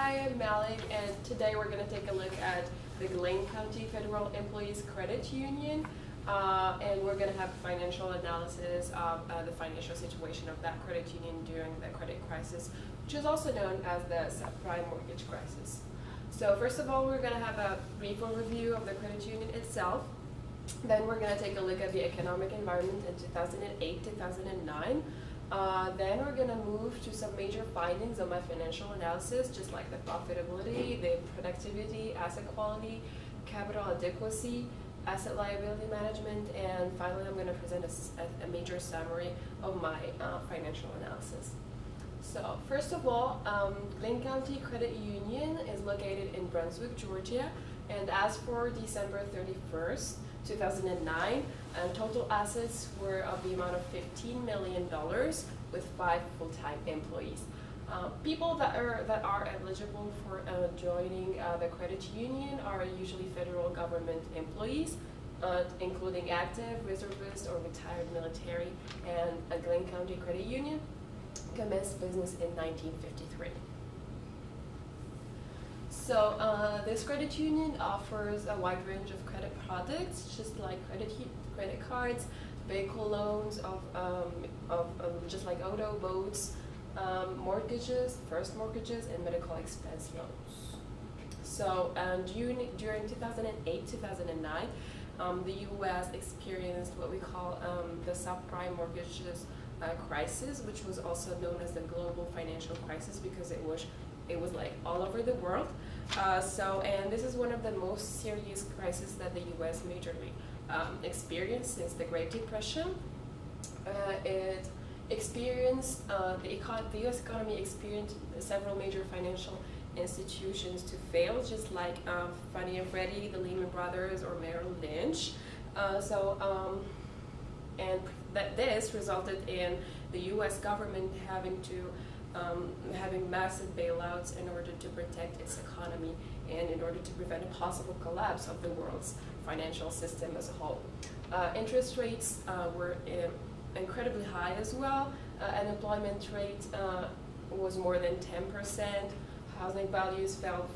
Hi, I'm Malik, and today we're going to take a look at the Glynn County Federal Employees Credit Union, and we're going to have a financial analysis of the financial situation of that credit union during the credit crisis, which is also known as the subprime mortgage crisis. So first of all, we're going to have a brief overview of the credit union itself. Then we're going to take a look at the economic environment in 2008-2009. Then we're going to move to some major findings of my financial analysis, just like the profitability, the productivity, asset quality, capital adequacy, asset liability management, and finally I'm going to present a major summary of my financial analysis. So first of all, Glynn County Credit Union is located in Brunswick, Georgia, and as for December 31st, 2009, total assets were of the amount of $15 million with 5 full-time employees. People that are eligible for joining the credit union are usually federal government employees, including active, reservist, or retired military, and a Glynn County Credit Union commenced business in 1953. So this credit union offers a wide range of credit products, just like credit cards, vehicle loans just like auto, boats, mortgages, first mortgages, and medical expense loans. So during 2008-2009, the U.S. experienced what we call the subprime mortgages crisis, which was also known as the global financial crisis because it was like all over the world. And this is one of the most serious crises that the U.S. majorly experienced since the Great Depression. The U.S. economy experienced several major financial institutions to fail, just like Fannie and Freddie, the Lehman Brothers, or Merrill Lynch. This resulted in the U.S. government having massive bailouts in order to protect its economy and in order to prevent a possible collapse of the world's financial system as a whole. Interest rates were incredibly high as well. Unemployment rate was more than 10%. Housing values fell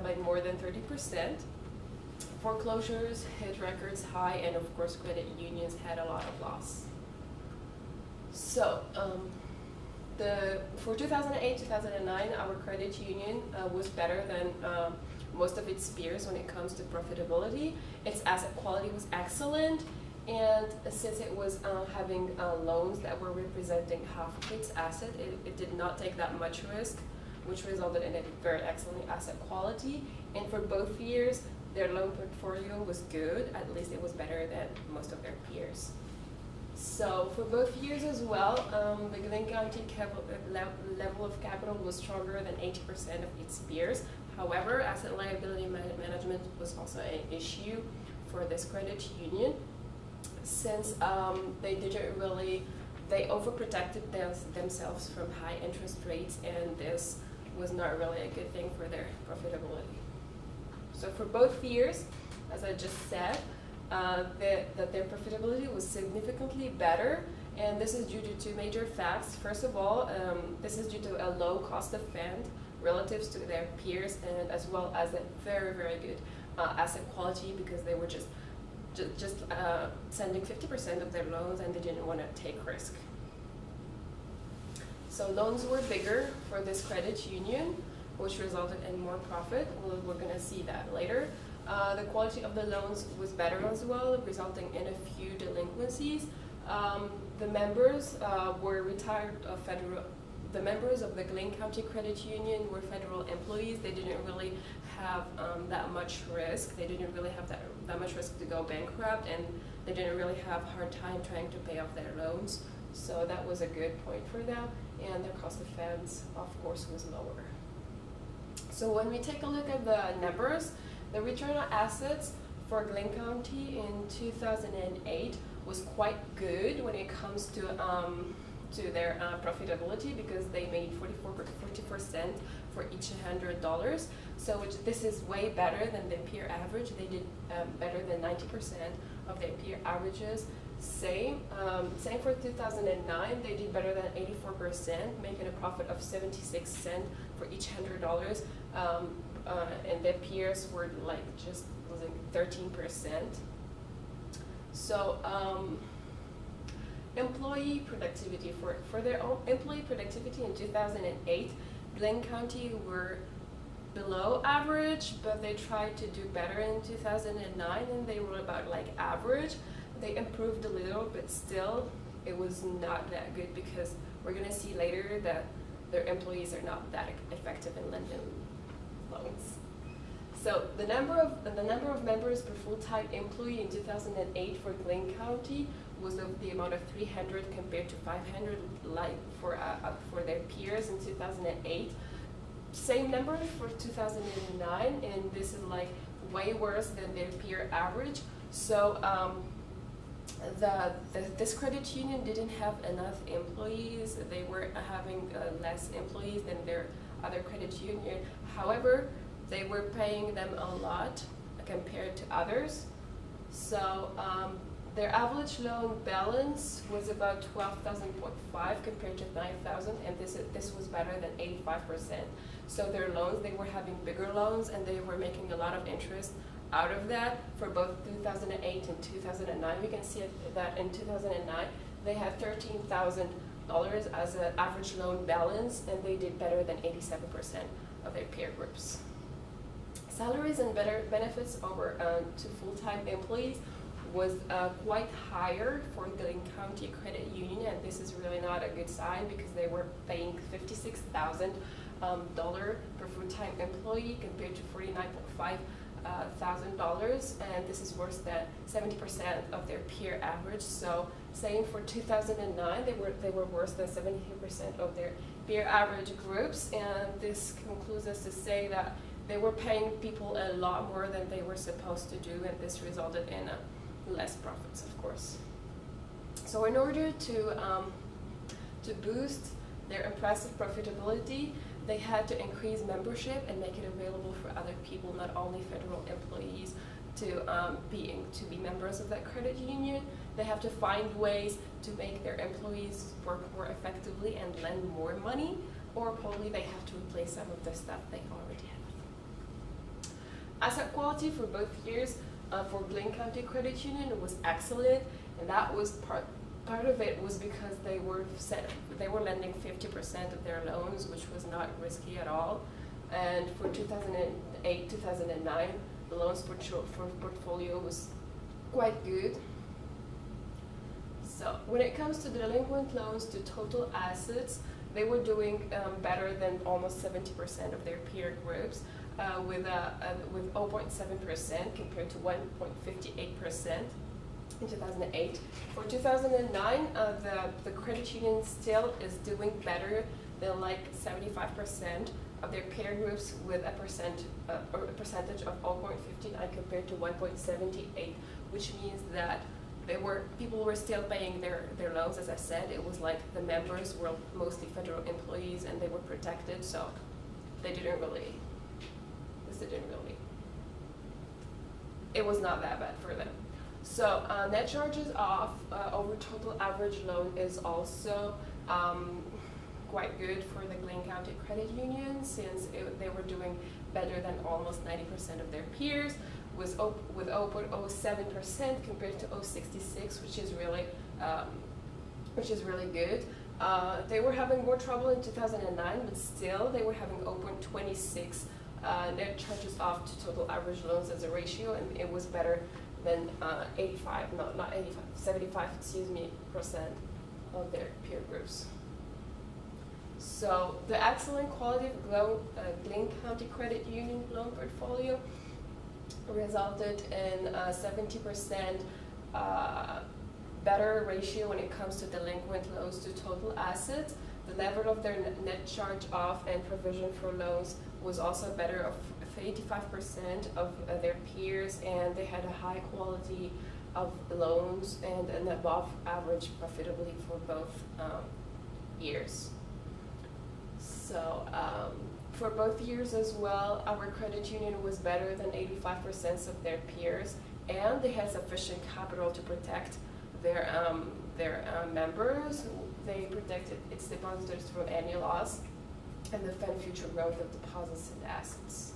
by more than 30%. Foreclosures hit records high, and of course credit unions had a lot of loss. So for 2008-2009, our credit union was better than most of its peers when it comes to profitability. Its asset quality was excellent, and since it was having loans that were representing half of its asset, it did not take that much risk, which resulted in a very excellent asset quality. And for both years, their loan portfolio was good. At least it was better than most of their peers. So for both years as well, the Glynn County level of capital was stronger than 80% of its peers. However, asset liability management was also an issue for this credit union, since they overprotected themselves from high interest rates, and this was not really a good thing for their profitability. So for both years, as I just said, that their profitability was significantly better, and this is due to 2 major facts. First of all, this is due to a low cost of fund relative to their peers, and as well as a very, very good asset quality, because they were just sending 50% of their loans, and they didn't want to take risk. So loans were bigger for this credit union, which resulted in more profit. We're going to see that later. The quality of the loans was better as well, resulting in a few delinquencies. The members were retired the members of the Glynn County Credit Union were federal employees. They didn't really have that much risk. They didn't really have that much risk to go bankrupt, and they didn't really have a hard time trying to pay off their loans. So that was a good point for them, and their cost of funds, of course, was lower. So when we take a look at the numbers, the return on assets for Glynn County in 2008 was quite good when it comes to their profitability, because they made 44 cents for each $100. So this is way better than the peer average. They did better than 90% of their peer averages. Same for 2009. They did better than 84%, making a profit of 76 cents for each $100. And their peers were like just losing 13%. So employee productivity for their own employee productivity in 2008, Blaine County were below average, but they tried to do better in 2009, and they were about like average. They improved a little, but still it was not that good, because we're gonna see later that their employees are not that effective in lending loans. So the number of members per full-time employee in 2008 for Blaine County was of the amount of 300 compared to 500 like for their peers in 2008. Same number for 2009, and this is like way worse than their peer average. So this credit union didn't have enough employees. They were having less employees than their other credit union. However, they were paying them a lot compared to others. So their average loan balance was about 12,000.5 compared to 9,000, and this was better than 85%. So their loans, they were having bigger loans, and they were making a lot of interest out of that. For both 2008 and 2009, we can see that in 2009 they had $13,000 as an average loan balance, and they did better than 87% of their peer groups. Salaries and better benefits over to full-time employees was quite higher for Blaine County Credit Union, and this is really not a good sign, because they were paying $56,000 per full-time employee compared to $49.5 thousand, and this is worse than 70% of their peer average. So same for 2009, they were worse than 70% of their peer average groups, and this concludes us to say that they were paying people a lot more than they were supposed to do, and this resulted in less profits, of course. So in order to boost their impressive profitability, they had to increase membership and make it available for other people, not only federal employees, to be members of that credit union. They have to find ways to make their employees work more effectively and lend more money, or probably they have to replace some of the stuff they already have. Asset quality for both years for Blaine County Credit Union was excellent, and that was part of it was because they were lending 50% of their loans, which was not risky at all. And for 2008, 2009, the loans portfolio was quite good. So when it comes to delinquent loans to total assets, they were doing better than almost 70% of their peer groups, with 0.7% compared to 1.58%. In 2008. For 2009, the credit union still is doing better than like 75% of their peer groups, with a percentage of 0.59 compared to 1.78, which means that people were still paying their loans. As I said, it was like the members were mostly federal employees, and they were protected, so it was not that bad for them. So net charges off over total average loan is also quite good for the Blaine County Credit Union, since they were doing better than almost 90% of their peers, with 0.07% compared to 0.66, which is really good. They were having more trouble in 2009, but still they were having 0.26 net charges off to total average loans as a ratio, and it was better than 75% of their peer groups. So the excellent quality of Blaine County Credit Union loan portfolio resulted in 70% better ratio when it comes to delinquent loans to total assets. The level of their net charge off and provision for loans was also better of 85% of their peers, and they had a high quality of loans and an above average profitability for both years. So for both years as well, our credit union was better than 85% of their peers, and they had sufficient capital to protect their members. They protected its depositors from any loss and the fund future growth of deposits and assets.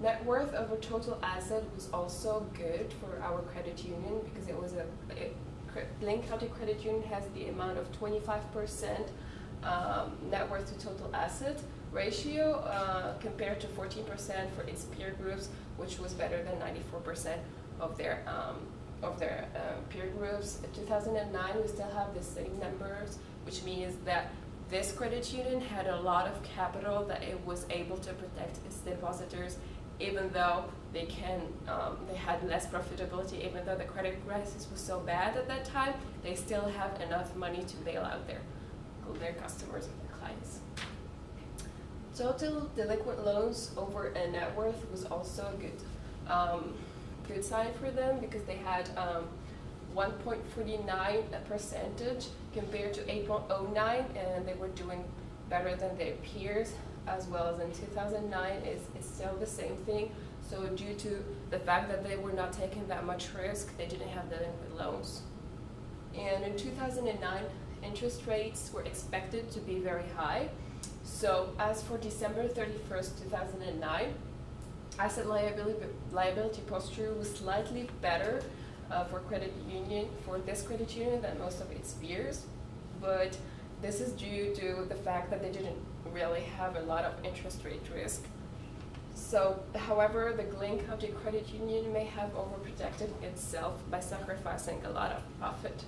Net worth over total asset was also good for our credit union because it was Lane County Credit Union has the amount of 25% net worth to total asset ratio compared to 14% for its peer groups, which was better than 94% of their peer groups. In 2009, we still have the same numbers, which means that this credit union had a lot of capital that it was able to protect its depositors, even though they had less profitability. Even though the credit crisis was so bad at that time, they still have enough money to bail out their customers and their clients. Total delinquent loans over a net worth was also a good sign for them because they had 1.49% compared to 8.09, and they were doing better than their peers, as well as in 2009 it's still the same thing. So due to the fact that they were not taking that much risk, they didn't have delinquent loans. And in 2009, interest rates were expected to be very high. So as for December 31st, 2009, asset liability posture was slightly better for this credit union than most of its peers, but this is due to the fact that they didn't really have a lot of interest rate risk. So, however, the Lane County Credit Union may have overprotected itself by sacrificing a lot of profit.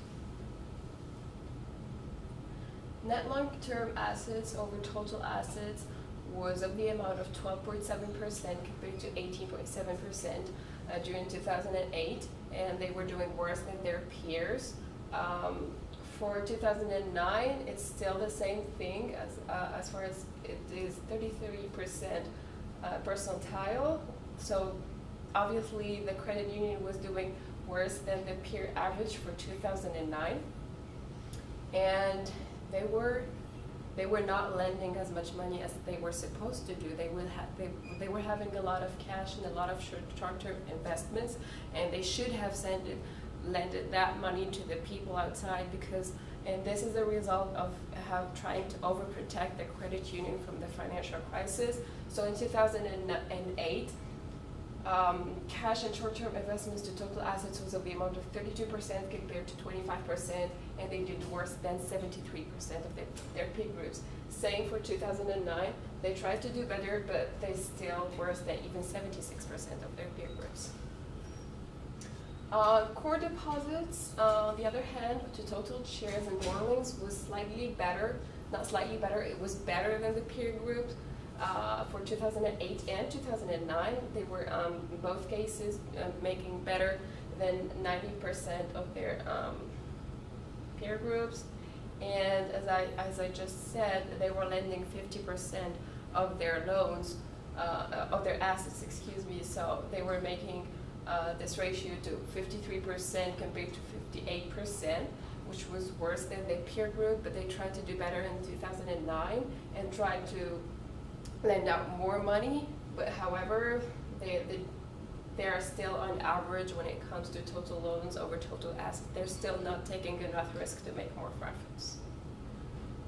Net long-term assets over total assets was of the amount of 12.7% compared to 18.7% during 2008, and they were doing worse than their peers. For 2009, it's still the same thing as far as it is 33% percentile. So obviously the credit union was doing worse than the peer average for 2009, and they were not lending as much money as they were supposed to do. They were having a lot of cash and a lot of short-term investments, and they should have lended that money to the people outside and this is a result of trying to overprotect the credit union from the financial crisis. So in 2008, cash and short-term investments to total assets was of the amount of 32% compared to 25%, and they did worse than 73% of their peer groups. Same for 2009, they tried to do better, but they still worse than even 76% of their peer groups. Core deposits, on the other hand, to total shares and borrowings was slightly better, not slightly better, it was better than the peer group. For 2008 and 2009, they were in both cases making better than 90% of their peer groups. And as I just said, they were lending 50% of their loans, of their assets, so they were making this ratio to 53% compared to 58%, which was worse than their peer group, but they tried to do better in 2009 and tried to lend out more money, but however, they are still on average when it comes to total loans over total assets. They're still not taking enough risk to make more profits.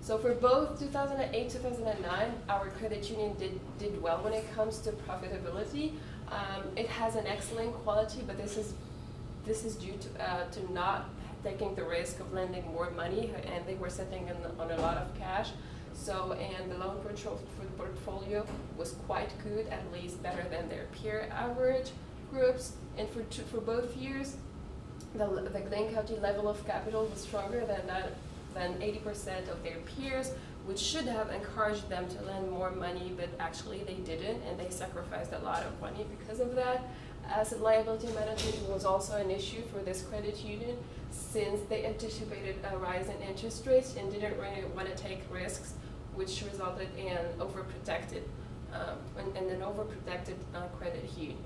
So for both 2008, 2009, our credit union did well when it comes to profitability. It has an excellent quality, but this is due to not taking the risk of lending more money, and they were sitting on a lot of cash. So, and the loan portfolio was quite good, at least better than their peer average groups. And for both years, the Lane County level of capital was stronger than 80% of their peers, which should have encouraged them to lend more money, but actually they didn't, and they sacrificed a lot of money because of that. Asset liability management was also an issue for this credit union, since they anticipated a rise in interest rates and didn't really want to take risks, which resulted in an overprotected credit union.